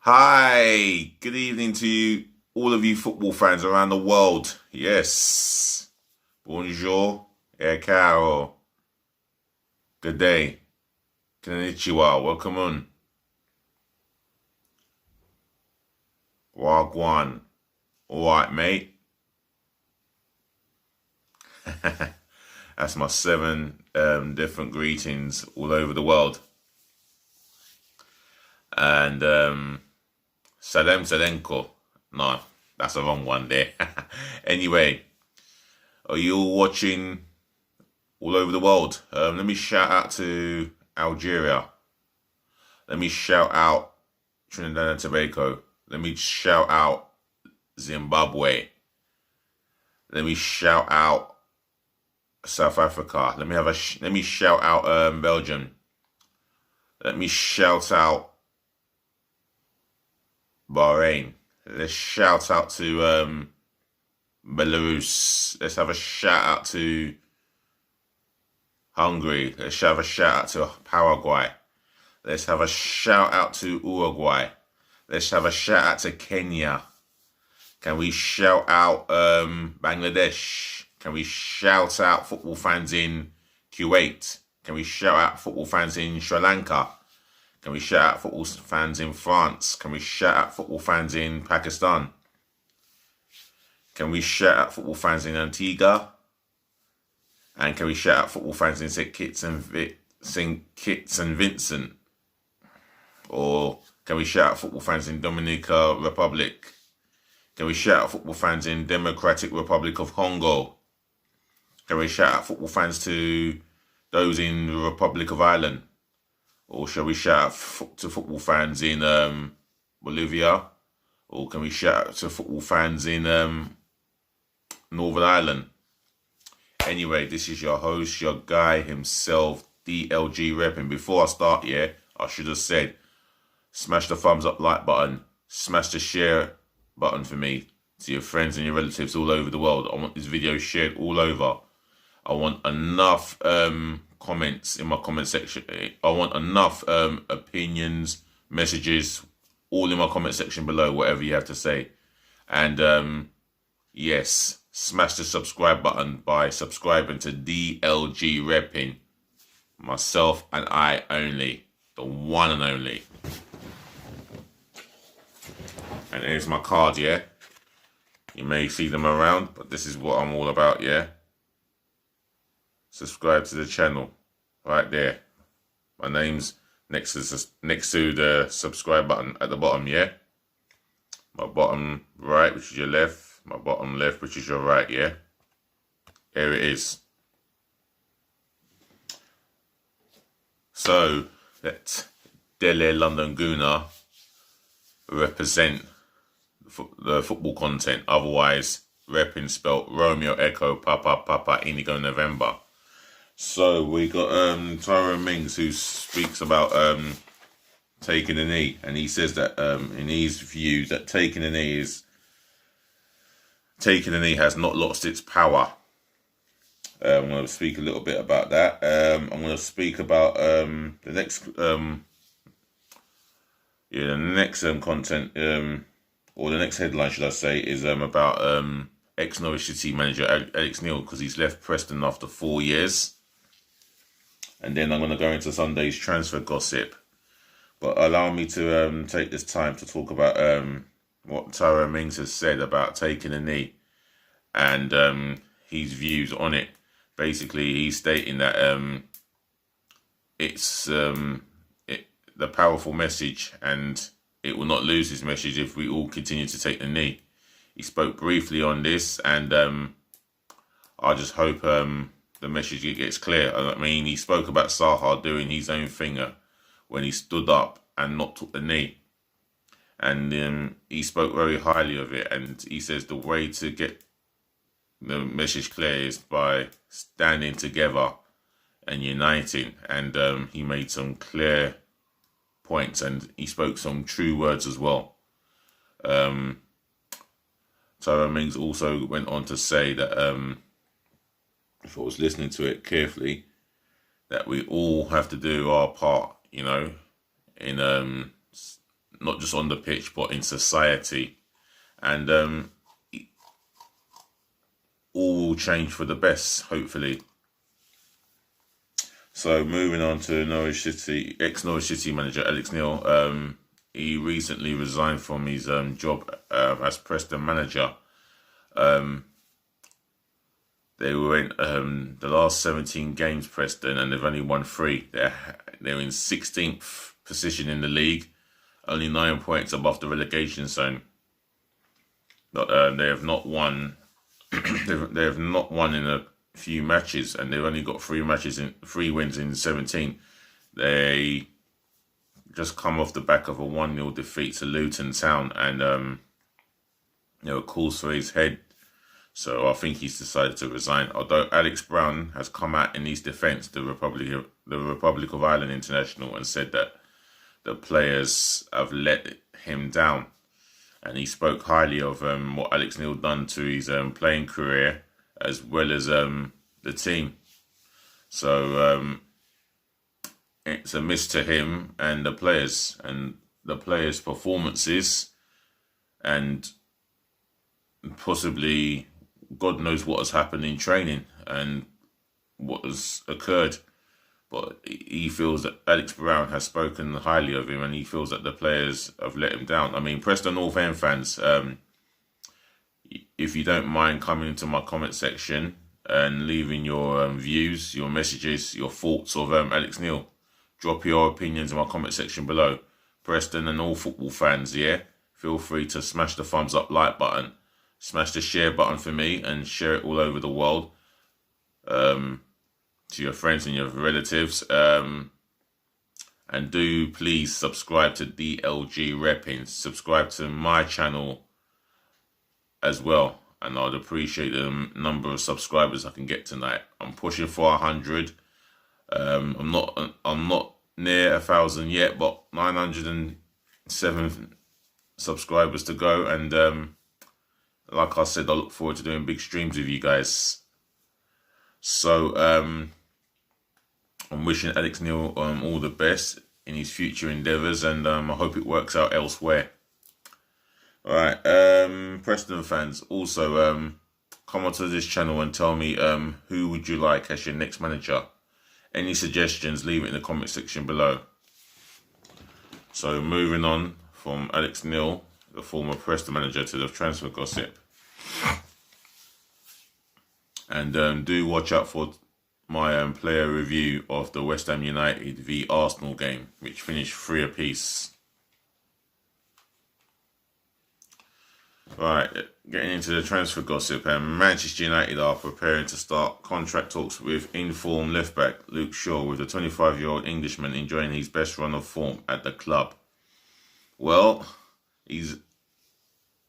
Hi, good evening to you, all of you football fans around the world. Yes, bonjour, caro, good day, konnichiwa, welcome on, wagwan. All right, mate. That's my seven different greetings all over the world. And Salem Selenko. No, that's the wrong one there. Anyway, are you all watching all over the world? Let me shout out to Algeria. Let me shout out Trinidad and Tobago. Let me shout out Zimbabwe. Let me shout out South Africa. Let me shout out Belgium. Let me shout out Bahrain. Let's shout out to Belarus. Let's have a shout out to Hungary. Let's have a shout out to Paraguay. Let's have a shout out to Uruguay. Let's have a shout out to Kenya. Can we shout out Bangladesh? Can we shout out football fans in Kuwait? Can we shout out football fans in Sri Lanka? Can we shout out football fans in France? Can we shout out football fans in Pakistan? Can we shout out football fans in Antigua? And can we shout out football fans in St. Kitts and Vincent? Or can we shout out football fans in Dominica Republic? Can we shout out football fans in Democratic Republic of Congo? Can we shout out football fans to those in the Republic of Ireland? Or shall we shout out to football fans in Bolivia? Or can we shout out to football fans in Northern Ireland? Anyway, this is your host, your guy himself, DLG Reppin. Before I start, I should have said, smash the thumbs up like button, smash the share button for me to your friends and your relatives all over the world. I want this video shared all over. I want enough comments in my comment section. I want enough opinions, messages, all in my comment section below, whatever you have to say. And yes, smash the subscribe button by subscribing to DLG Reppin. Myself and I only, the one and only. And here's my card, You may see them around, but this is what I'm all about, Subscribe to the channel, right there. My name's next to the subscribe button at the bottom, My bottom right, which is your left. My bottom left, which is your right, Here it is. So, let Dele London Gooner represent the football content. Otherwise, Reppin spelt Romeo Echo Papa Papa Indigo November. So we got Mings, who speaks about taking a knee, and he says that in his view that taking a knee has not lost its power. I'm going to speak a little bit about that. I'm going to speak about the next content, or the next headline, should I say, is about ex-Norwich City manager Alex Neil, because he's left Preston after 4 years. And then I'm going to go into Sunday's transfer gossip. But allow me to take this time to talk about what Tyrone Mings has said about taking a knee and his views on it. Basically, he's stating that it's the powerful message, and it will not lose its message if we all continue to take the knee. He spoke briefly on this, and I just hope the message gets clear. I mean, he spoke about Saha doing his own finger when he stood up and not took the knee. And he spoke very highly of it. And he says the way to get the message clear is by standing together and uniting. And he made some clear points, and he spoke some true words as well. Tyrone Mings also went on to say that if I was listening to it carefully, that we all have to do our part, in not just on the pitch, but in society. And all will change for the best, hopefully. So moving on to Norwich City, ex-Norwich City manager Alex Neil. He recently resigned from his job as Preston manager. They were in the last 17 games, Preston, and they've only won 3. They're in 16th position in the league, only 9 points above the relegation zone. But they have not won. they have not won in a few matches, and they've only got 3 wins in 17. They just come off the back of a 1-0 defeat to Luton Town, and calls for his head. So I think he's decided to resign. Although Alex Brown has come out in his defence, the Republic of Ireland international, and said that the players have let him down, and he spoke highly of what Alex Neil done to his playing career as well as the team. So it's a miss to him and the players performances, and possibly God knows what has happened in training and what has occurred. But he feels that Alex Brown has spoken highly of him, and he feels that the players have let him down. I mean, Preston North End fans, if you don't mind coming into my comment section and leaving your views, your messages, your thoughts of Alex Neil, drop your opinions in my comment section below. Preston and all football fans, yeah? Feel free to smash the thumbs up like button. Smash the share button for me and share it all over the world. To your friends and your relatives. And do please subscribe to DLG Reppin. Subscribe to my channel as well. And I'd appreciate the number of subscribers I can get tonight. I'm pushing for 100. I'm not near 1,000 yet, but 907 subscribers to go. And like I said, I look forward to doing big streams with you guys. So I'm wishing Alex Neil all the best in his future endeavours, and I hope it works out elsewhere. Alright, Preston fans, also come onto this channel and tell me who would you like as your next manager. Any suggestions, leave it in the comment section below. So moving on from Alex Neil, the former Preston manager, to the transfer gossip. And do watch out for my player review of the West Ham United v Arsenal game, which finished 3 apiece. Right, getting into the transfer gossip, and Manchester United are preparing to start contract talks with informed left-back Luke Shaw, with the 25-year-old Englishman enjoying his best run of form at the club. Well, he's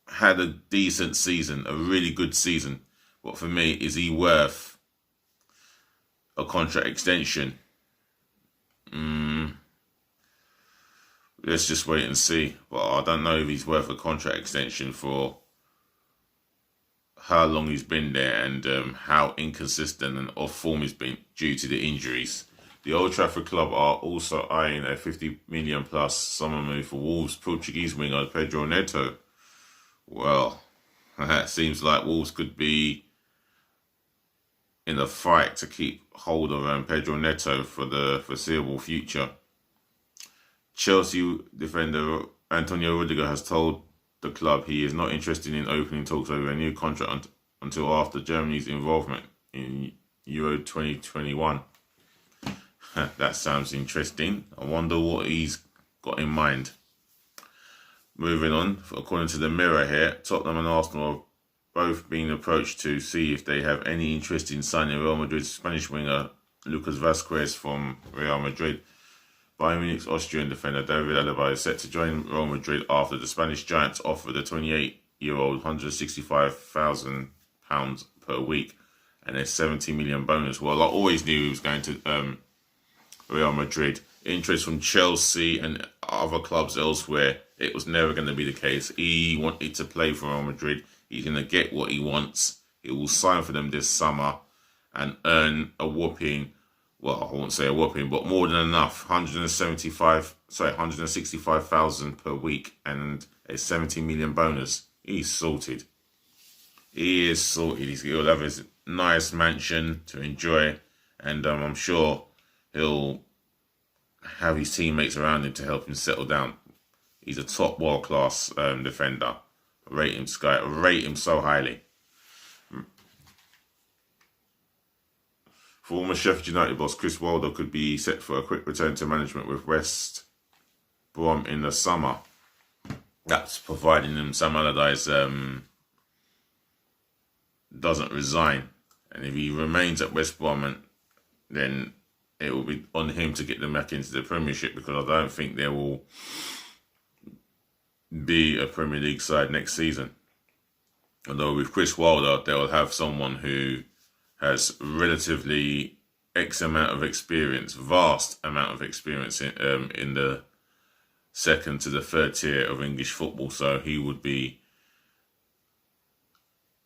had a decent season, a really good season. But for me, is he worth a contract extension? Let's just wait and see. But I don't know if he's worth a contract extension for how long he's been there, and how inconsistent and off form he's been due to the injuries. The Old Trafford club are also eyeing a 50 million plus summer move for Wolves' Portuguese winger Pedro Neto. Well, it seems like Wolves could be in a fight to keep hold of Pedro Neto for the foreseeable future. Chelsea defender Antonio Rudiger has told the club he is not interested in opening talks over a new contract until after Germany's involvement in Euro 2021. That sounds interesting. I wonder what he's got in mind. Moving on, according to the Mirror here, Tottenham and Arsenal have both being approached to see if they have any interest in signing Real Madrid's Spanish winger Lucas Vazquez from Real Madrid. Bayern Munich's Austrian defender David Alaba is set to join Real Madrid after the Spanish Giants offered the 28-year-old £165,000 per week and a 70 million bonus. Well, I always knew he was going to Real Madrid. Interest from Chelsea and other clubs elsewhere, it was never going to be the case. He wanted to play for Real Madrid. He's going to get what he wants. He will sign for them this summer and earn a whopping, well, I won't say a whopping, but more than enough, £165 165,000 per week and a 70 million bonus. He's sorted. He is sorted. He'll have his nice mansion to enjoy, and I'm sure he'll have his teammates around him to help him settle down. He's a top world-class defender. Rate him, Sky. Rate him so highly. Former Sheffield United boss Chris Wilder could be set for a quick return to management with West Brom in the summer. That's providing him Sam Allardyce doesn't resign. And if he remains at West Brom, then it will be on him to get them back into the Premiership, because I don't think there will be a Premier League side next season. Although with Chris Wilder, they'll have someone who has relatively vast amount of experience in the second to the third tier of English football. So he would be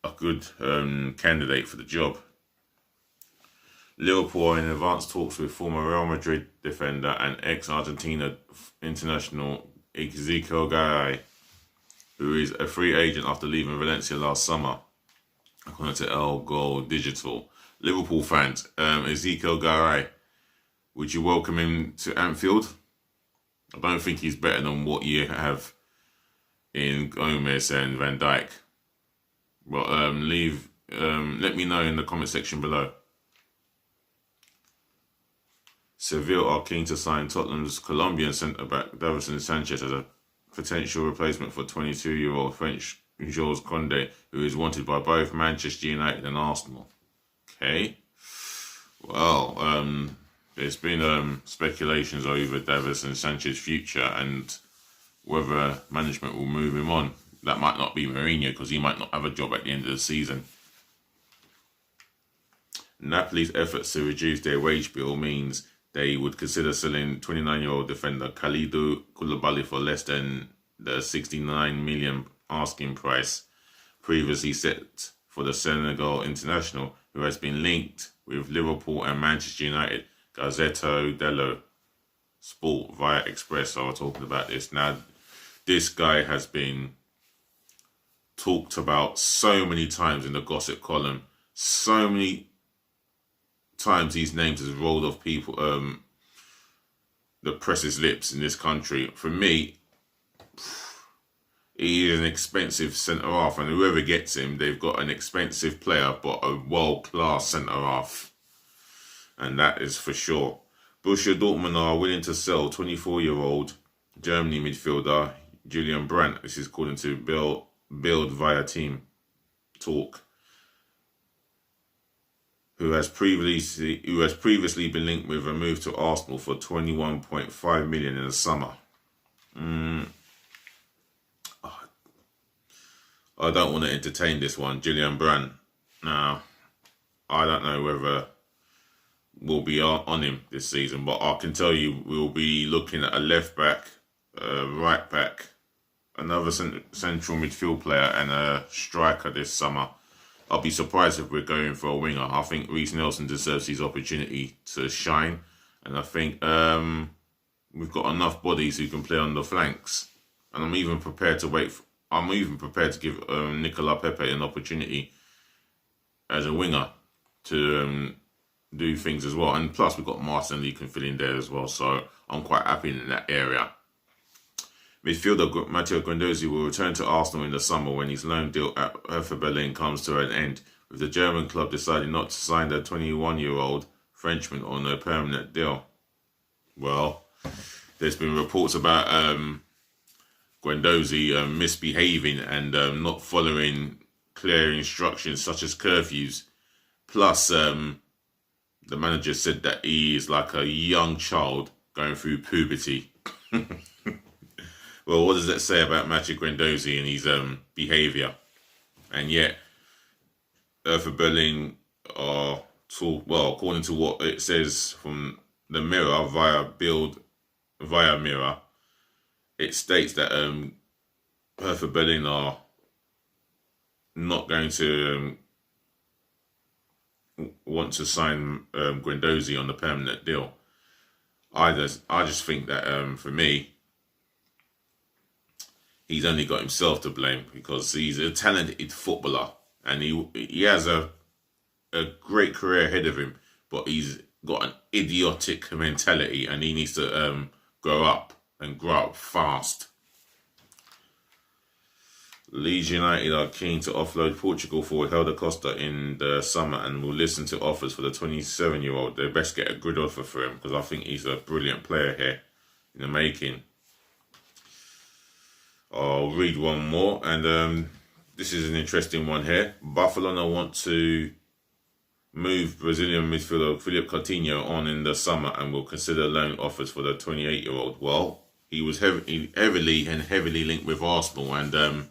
a good candidate for the job. Liverpool are in advanced talks with former Real Madrid defender and ex-Argentina international Ezekiel Garay, who is a free agent after leaving Valencia last summer, according to El Gol Digital. Liverpool fans, Ezekiel Garay, would you welcome him to Anfield? I don't think he's better than what you have in Gomez and Van Dijk. Well, let me know in the comment section below. Seville are keen to sign Tottenham's Colombian centre-back Davinson Sanchez as a potential replacement for 22-year-old French Jules Koundé, who is wanted by both Manchester United and Arsenal. Okay. Well, there's been speculations over Davinson Sanchez's future and whether management will move him on. That might not be Mourinho, because he might not have a job at the end of the season. Napoli's efforts to reduce their wage bill means they would consider selling 29-year-old defender Kalidou Koulibaly for less than the 69 million asking price previously set for the Senegal international, who has been linked with Liverpool and Manchester United. Gazzetta dello Sport via Express are talking about this. Now, this guy has been talked about so many times in the gossip column. So many times these names has rolled off people, the press's lips in this country. For me, he is an expensive centre-half, and whoever gets him, they've got an expensive player, but a world-class centre-half. And that is for sure. Borussia Dortmund are willing to sell 24-year-old Germany midfielder Julian Brandt. This is according to Bild via Team Talk, who has previously been linked with a move to Arsenal for 21.5 million in the summer. I don't want to entertain this one, Julian Brandt. Now, I don't know whether we'll be on him this season, but I can tell you we'll be looking at a left back, right back, another central midfield player, and a striker this summer. I'll be surprised if we're going for a winger. I think Reece Nelson deserves his opportunity to shine, and I think we've got enough bodies who can play on the flanks. And I'm even prepared to give Nicola Pepe an opportunity as a winger to do things as well. And plus, we've got Martinelli can fill in there as well, so I'm quite happy in that area. Midfielder Matteo Guendouzi will return to Arsenal in the summer when his loan deal at Hertha Berlin comes to an end, with the German club deciding not to sign the 21-year-old Frenchman on a permanent deal. Well, there's been reports about Guendouzi misbehaving and not following clear instructions such as curfews. Plus, the manager said that he is like a young child going through puberty. Well, what does that say about Matteo Guendouzi and his behaviour? And yet, Hertha Berlin are according to what it says from the Mirror via Mirror, it states that Hertha Berlin are not going to want to sign Guendouzi on the permanent deal. I just think that for me, he's only got himself to blame because he's a talented footballer and he has a great career ahead of him, but he's got an idiotic mentality and he needs to grow up and grow up fast. Leeds United are keen to offload Portugal forward Helder Costa in the summer and will listen to offers for the 27-year-old. They best get a good offer for him because I think he's a brilliant player here in the making. I'll read one more, and this is an interesting one here. Barcelona want to move Brazilian midfielder Philippe Coutinho on in the summer and will consider loan offers for the 28-year-old. Well, he was heavily linked with Arsenal, and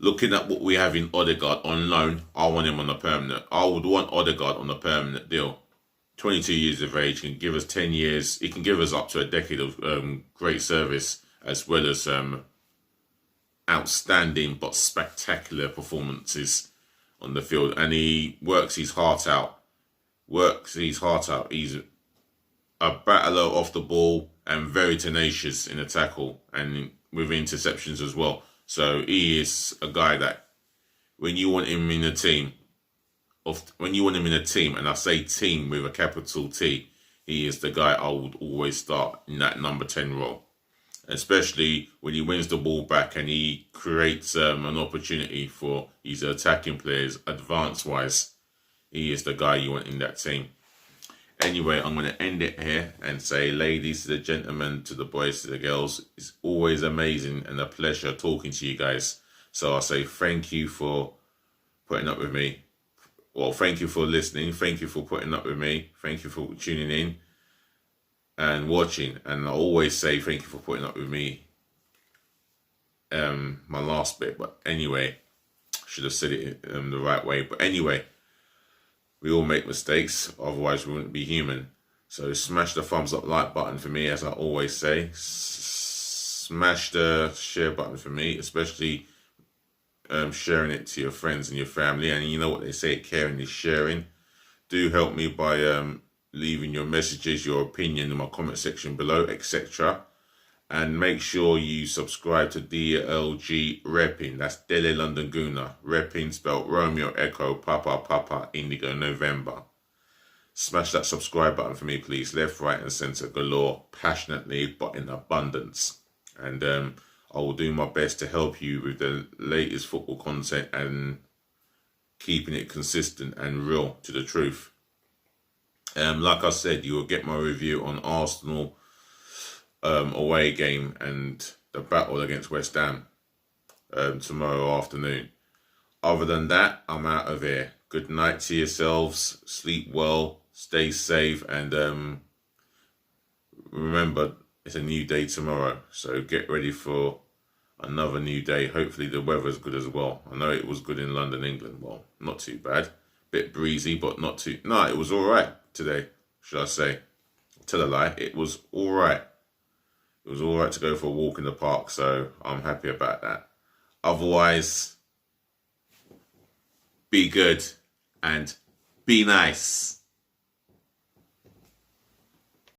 looking at what we have in Odegaard on loan, I want him on a permanent. I would want Odegaard on a permanent deal. 22 years of age, can give us 10 years. He can give us up to a decade of great service, as well as outstanding but spectacular performances on the field. And he works his heart out. He's a battler off the ball and very tenacious in the tackle and with interceptions as well. So he is a guy that when you want him in a team, and I say team with a capital T, he is the guy I would always start in that number 10 role. Especially when he wins the ball back and he creates an opportunity for his attacking players, advance-wise. He is the guy you want in that team. Anyway, I'm going to end it here and say, ladies to the gentlemen, to the boys, to the girls, it's always amazing and a pleasure talking to you guys. So I say thank you for putting up with me. Well, thank you for listening. Thank you for putting up with me. Thank you for tuning in and watching. And I always say thank you for putting up with me. My last bit, but anyway, should have said it the right way. But anyway, we all make mistakes, otherwise we wouldn't be human. So smash the thumbs up like button for me, as I always say. Smash the share button for me, especially sharing it to your friends and your family. And you know what they say, caring is sharing. Do help me by leaving your messages, your opinion in my comment section below, etc. And make sure you subscribe to DLG Reppin. That's Dele London Guna. Reppin spelled Romeo Echo Papa Indigo November. Smash that subscribe button for me, please. Left, right, and centre galore. Passionately, but in abundance. And I will do my best to help you with the latest football content and keeping it consistent and real to the truth. Like I said, you will get my review on Arsenal away game and the battle against West Ham tomorrow afternoon. Other than that, I'm out of here. Good night to yourselves. Sleep well. Stay safe. And remember, it's a new day tomorrow. So get ready for another new day. Hopefully the weather's good as well. I know it was good in London, England. Well, not too bad. Bit breezy, but not too... No, it was all right today, should I say. Tell a lie. It was all right. It was all right to go for a walk in the park, so I'm happy about that. Otherwise, be good and be nice.